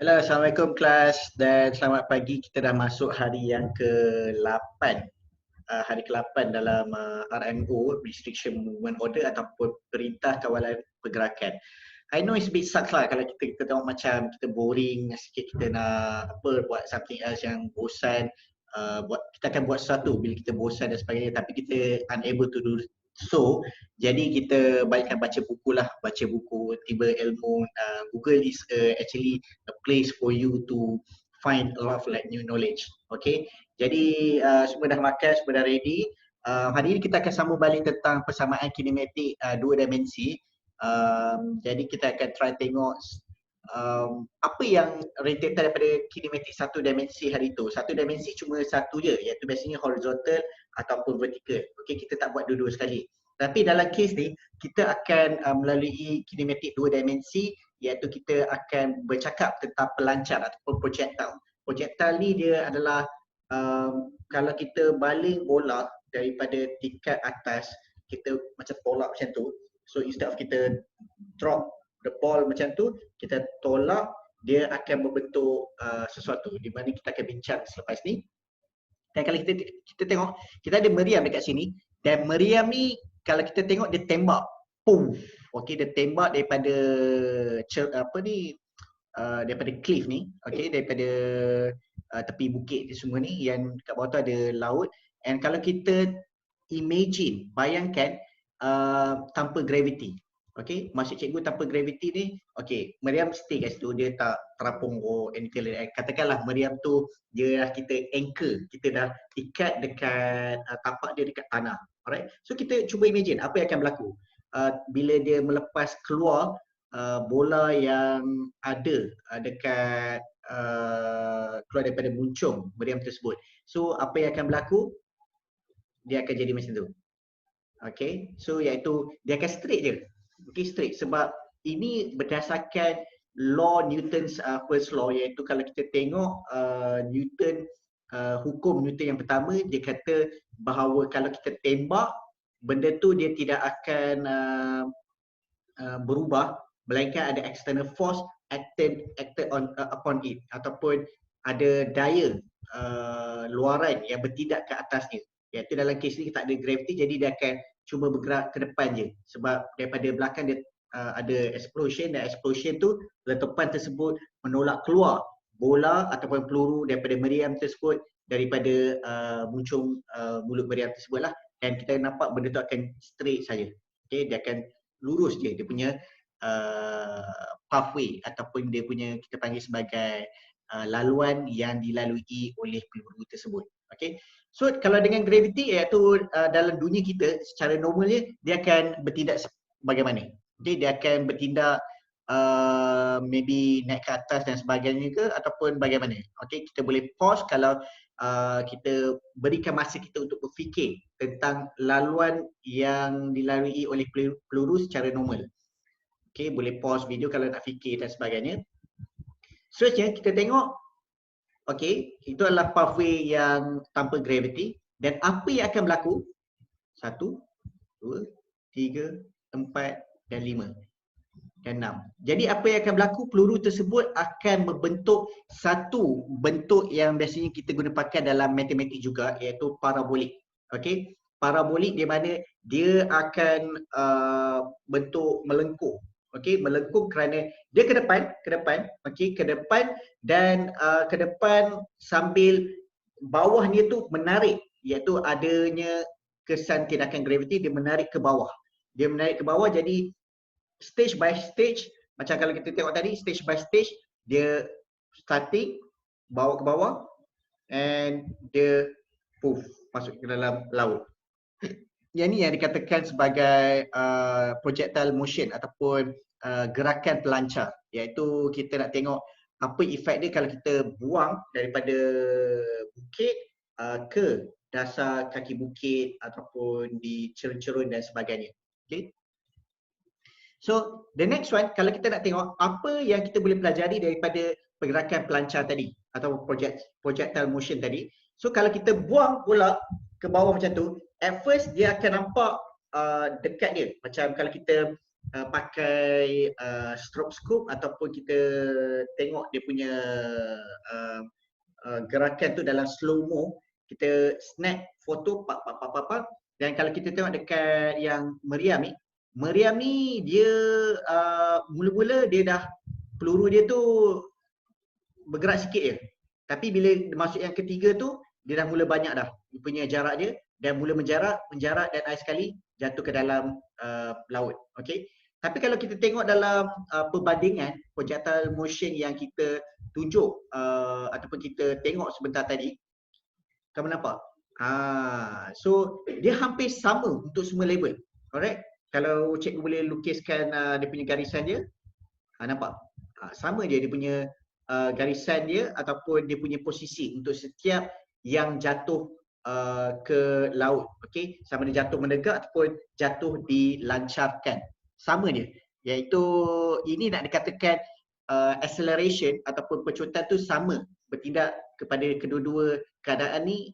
Hello, Assalamualaikum kelas dan selamat pagi. Kita dah masuk hari yang ke-8. Hari ke-8 dalam RMO, Restriction Movement Order ataupun Perintah Kawalan Pergerakan. I know it's a bit sucks lah kalau kita tengok macam kita boring sikit, kita nak buat something else yang bosan. Kita akan buat sesuatu bila kita bosan dan sebagainya, tapi kita unable to do so. Jadi kita baikkan baca buku lah, baca buku, tiba ilmu. Google is actually a place for you to find a lot of like new knowledge. Okay, jadi semua dah makan, semua dah ready. Hari ini kita akan sambung balik tentang persamaan kinematik dua dimensi. Jadi kita akan try tengok apa yang rentetan daripada kinematik satu dimensi hari itu. Satu dimensi cuma satu je, iaitu biasanya horizontal ataupun vertical. Okay, kita tak buat dua-dua sekali. Tapi dalam kes ni, kita akan melalui kinematik dua dimensi, iaitu kita akan bercakap tentang pelancar ataupun projectile. Projectile ni dia adalah kalau kita baling bola daripada tingkat atas, kita macam tolak macam tu. So instead of kita drop the ball macam tu, kita tolak, dia akan membentuk sesuatu di mana kita akan bincang selepas ni. Dan kalau kita tengok, kita ada meriam dekat sini, dan meriam ni kalau kita tengok dia tembak, pum. Okey, dia tembak daripada daripada cliff ni, okey, daripada tepi bukit ni semua ni, yang kat bawah tu ada laut. And kalau kita imagine, bayangkan tanpa gravity. Okey, maksud cikgu tanpa gravity ni, okey, meriam stay kat situ, dia tak terapung anything like that. Katakanlah meriam tu dia dah kita anchor, kita dah ikat dekat tapak dia dekat tanah. Alright, so kita cuba imagine apa yang akan berlaku bila dia melepas keluar bola yang ada dekat keluar daripada muncung meriam tersebut. So apa yang akan berlaku? Dia akan jadi macam tu. Okay, so iaitu dia akan straight je. Okay, straight, sebab ini berdasarkan law Newton's first law, iaitu kalau kita tengok Newton, hukum Newton yang pertama, dia kata bahawa kalau kita tembak, benda tu dia tidak akan berubah, melainkan ada external force acted upon it, ataupun ada daya luaran yang bertindak ke atasnya. Iaitu dalam kes ni kita tak ada gravity, jadi dia akan cuma bergerak ke depan je, sebab daripada belakang dia ada explosion, dan explosion tu letupan tersebut menolak keluar bola ataupun peluru daripada meriam tersebut, daripada muncung mulut meriam tersebut lah, dan kita nampak benda tu akan straight saja. Okay, dia akan lurus je, dia punya pathway ataupun dia punya, kita panggil sebagai laluan yang dilalui oleh peluru tersebut. Okay, so kalau dengan gravity, iaitu dalam dunia kita secara normalnya dia akan bertindak bagaimana? Okay, dia akan bertindak maybe naik ke atas dan sebagainya ke, ataupun bagaimana? Okay, kita boleh pause kalau kita berikan masa kita untuk berfikir tentang laluan yang dilalui oleh peluru secara normal. Okay, boleh pause video kalau nak fikir dan sebagainya. Seterusnya kita tengok, okay, itu adalah pathway yang tanpa gravity, dan apa yang akan berlaku? 1, 2, 3, 4 dan 5 dan 6. Jadi apa yang akan berlaku? Peluru tersebut akan membentuk satu bentuk yang biasanya kita guna pakai dalam matematik juga, iaitu parabolik. Okey, parabolik di mana dia akan bentuk melengkung. Okey, melengkung kerana dia ke depan, okey, ke depan, dan ke depan sambil bawahnya tu menarik, iaitu adanya kesan tindakan gravity, dia menarik ke bawah. Dia menarik ke bawah, jadi stage by stage, macam kalau kita tengok tadi, stage by stage, dia starting, bawa ke bawah, and dia poof, masuk ke dalam laut. Yang ni yang dikatakan sebagai projectile motion ataupun gerakan pelancar, iaitu kita nak tengok apa efek dia kalau kita buang daripada bukit ke dasar kaki bukit ataupun di cerun-cerun dan sebagainya. Okay. So the next one, kalau kita nak tengok apa yang kita boleh pelajari daripada pergerakan pelancar tadi atau projectile motion tadi. So kalau kita buang bola ke bawah macam tu, at first dia akan nampak dekat dia. Macam kalau kita pakai stroboscope ataupun kita tengok dia punya uh, gerakan tu dalam slow mo, kita snap foto pak pak pak pak pak. Dan kalau kita tengok dekat yang Meriam ni dia mula-mula dia dah peluru dia tu bergerak sikit je. Tapi bila masuk yang ketiga tu dia dah mula banyak dah dia punya jarak dia dan mula menjarak dan akhir sekali jatuh ke dalam laut. Okey. Tapi kalau kita tengok dalam perbandingan projectile motion yang kita tunjuk ataupun kita tengok sebentar tadi, kamu nampak? So dia hampir sama untuk semua level. Alright? Kalau cikgu boleh lukiskan dia punya garisan dia, nampak? Sama je dia punya garisan dia ataupun dia punya posisi untuk setiap yang jatuh ke laut. Okey, sama dia jatuh menegak ataupun jatuh dilancarkan. Sama je. Iaitu ini nak dikatakan acceleration ataupun pecutan tu sama, bertindak kepada kedua-dua keadaan ni,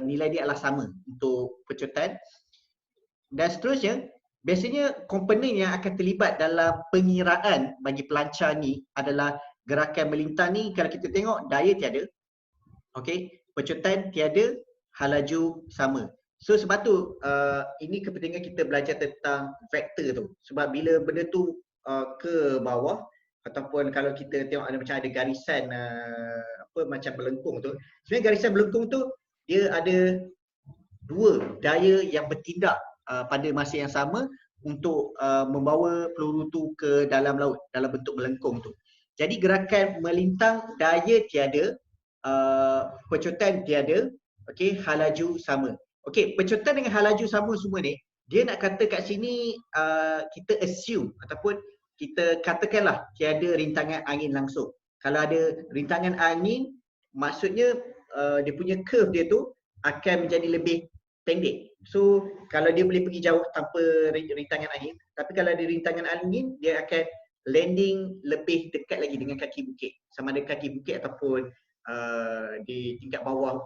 nilai dia adalah sama untuk pecutan. Dan seterusnya, biasanya komponen yang akan terlibat dalam pengiraan bagi pelancar ni adalah gerakan melintang ni. Kalau kita tengok daya tiada, okey, pecutan tiada, hal laju sama. So sebab tu ini kepentingan kita belajar tentang vektor tu. Sebab bila benda tu ke bawah ataupun kalau kita tengok ada macam ada garisan apa macam melengkung tu. Sebenarnya garisan melengkung tu dia ada dua daya yang bertindak pada masa yang sama untuk membawa peluru tu ke dalam laut dalam bentuk melengkung tu. Jadi gerakan melintang daya tiada, pecutan tiada, okey, hal laju sama. Okey, pecutan dengan hal laju sama semua ni, dia nak kata kat sini kita assume ataupun kita katakanlah tiada rintangan angin langsung. Kalau ada rintangan angin, maksudnya dia punya curve dia tu akan menjadi lebih pendek. So kalau dia boleh pergi jauh tanpa rintangan angin, tapi kalau ada rintangan angin, dia akan landing lebih dekat lagi dengan kaki bukit. Sama ada kaki bukit ataupun di tingkat bawah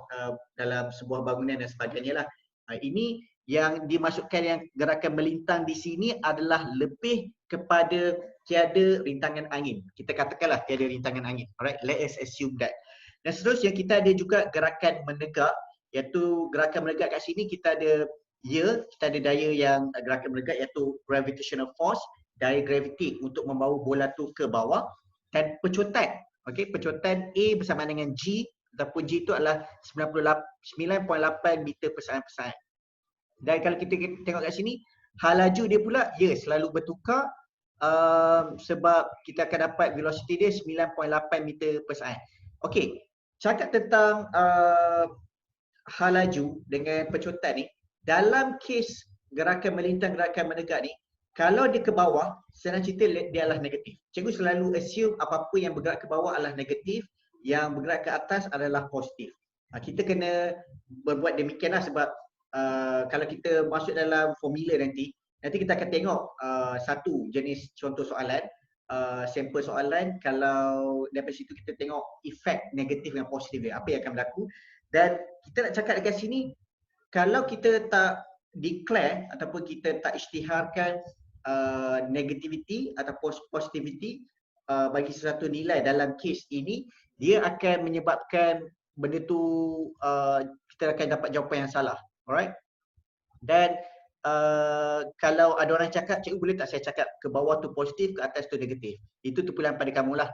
dalam sebuah bangunan dan sebagainya lah. Ini yang dimasukkan yang gerakan melintang di sini adalah lebih kepada tiada rintangan angin. Kita katakanlah tiada rintangan angin. Alright, let us assume that. Dan seterusnya kita ada juga gerakan menegak, iaitu gerakan menegak kat sini kita ada kita ada daya yang gerakan menegak iaitu gravitational force, daya graviti untuk membawa bola tu ke bawah, dan pecutan. Okey, pecutan A bersama dengan G ataupun G itu adalah 9.8 meter per saat. Dan kalau kita tengok kat sini, hal laju dia pula selalu bertukar sebab kita akan dapat velocity dia 9.8 meter per saat. Okey, cakap tentang hal laju dengan pecutan ni, dalam kes gerakan melintang, gerakan menegak ni, kalau dia ke bawah, senang cerita dia adalah negatif. Cikgu selalu assume apa-apa yang bergerak ke bawah adalah negatif, yang bergerak ke atas adalah positif. Kita kena berbuat demikianlah sebab kalau kita masuk dalam formula nanti kita akan tengok satu jenis contoh soalan, sampel soalan, kalau daripada situ kita tengok efek negatif dan positif dia, apa yang akan berlaku. Dan kita nak cakap dekat sini, kalau kita tak declare ataupun kita tak isytiharkan negativity ataupun positivity bagi sesuatu nilai dalam kes ini, dia akan menyebabkan benda tu kita akan dapat jawapan yang salah. Alright? Dan kalau ada orang cakap, cikgu boleh tak saya cakap ke bawah tu positif, ke atas tu negatif? Itu tu pilihan pada kamulah.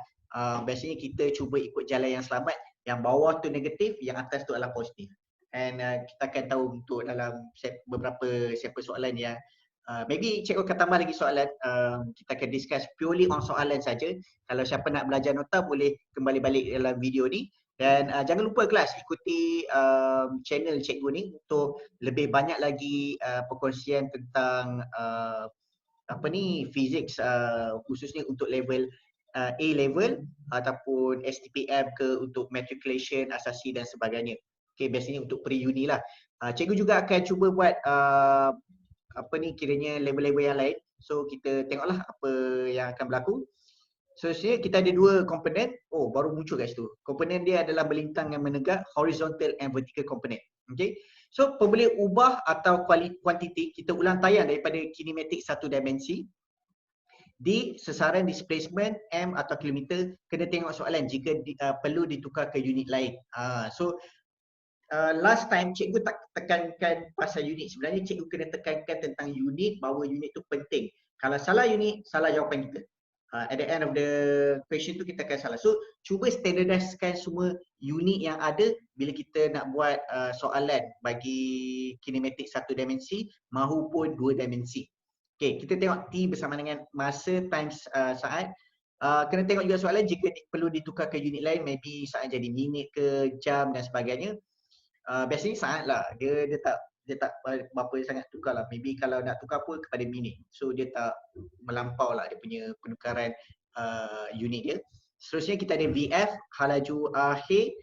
Biasanya kita cuba ikut jalan yang selamat, yang bawah tu negatif, yang atas tu adalah positif. And kita akan tahu untuk dalam beberapa sampel soalan yang maybe cikgu akan tambah lagi soalan, kita akan discuss purely on soalan saja. Kalau siapa nak belajar nota boleh kembali balik dalam video ni. Dan jangan lupa kelas ikuti channel cikgu ni untuk lebih banyak lagi perkongsian tentang physics, khususnya untuk level A level ataupun STPM ke untuk matriculation, asasi dan sebagainya. Okay, biasanya untuk pre-uni lah. Cikgu juga akan cuba buat kiranya level-level yang lain. So kita tengoklah apa yang akan berlaku. So kita ada dua komponen. Baru muncul kat situ. Komponen dia adalah melintang dan menegak, horizontal and vertical component. Okay. So boleh ubah atau kuantiti, kita ulang tayang daripada kinematik satu dimensi. di sasaran displacement M atau kilometer, kena tengok soalan jika perlu ditukar ke unit lain. So last time cikgu tak tekankan pasal unit. Sebenarnya cikgu kena tekankan tentang unit, bahawa unit tu penting. Kalau salah unit, salah jawapan kita. At the end of the question tu kita akan salah. So cuba standardiskan semua unit yang ada bila kita nak buat soalan bagi kinematik satu dimensi mahupun dua dimensi. Okay, kita tengok T bersama dengan masa times saat. Kena tengok juga soalan jika perlu ditukar ke unit lain, maybe saat jadi minit ke jam dan sebagainya. Biasanya saat lah, dia tak berapa sangat tukar lah. Maybe kalau nak tukar pun kepada minit. So dia tak melampau lah dia punya penukaran unit dia. Seterusnya kita ada VF, halaju akhir,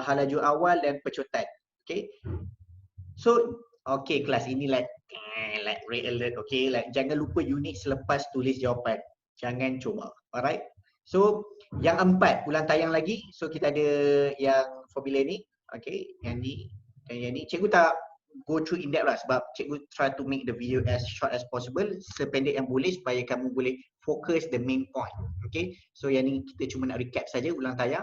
halaju awal dan pecotan. Okay. So okay, kelas ini like red alert. Okay, like jangan lupa unit selepas tulis jawapan. Jangan cuba. Alright. So yang 4 ulang tayang lagi. So kita ada yang formula ni. Okay, yang ni dan yang ni. Cikgu tak go through in depth lah sebab cikgu try to make the video as short as possible, sependek yang boleh supaya kamu boleh fokus the main point. Okay, so yang ni kita cuma nak recap saja ulang tayang.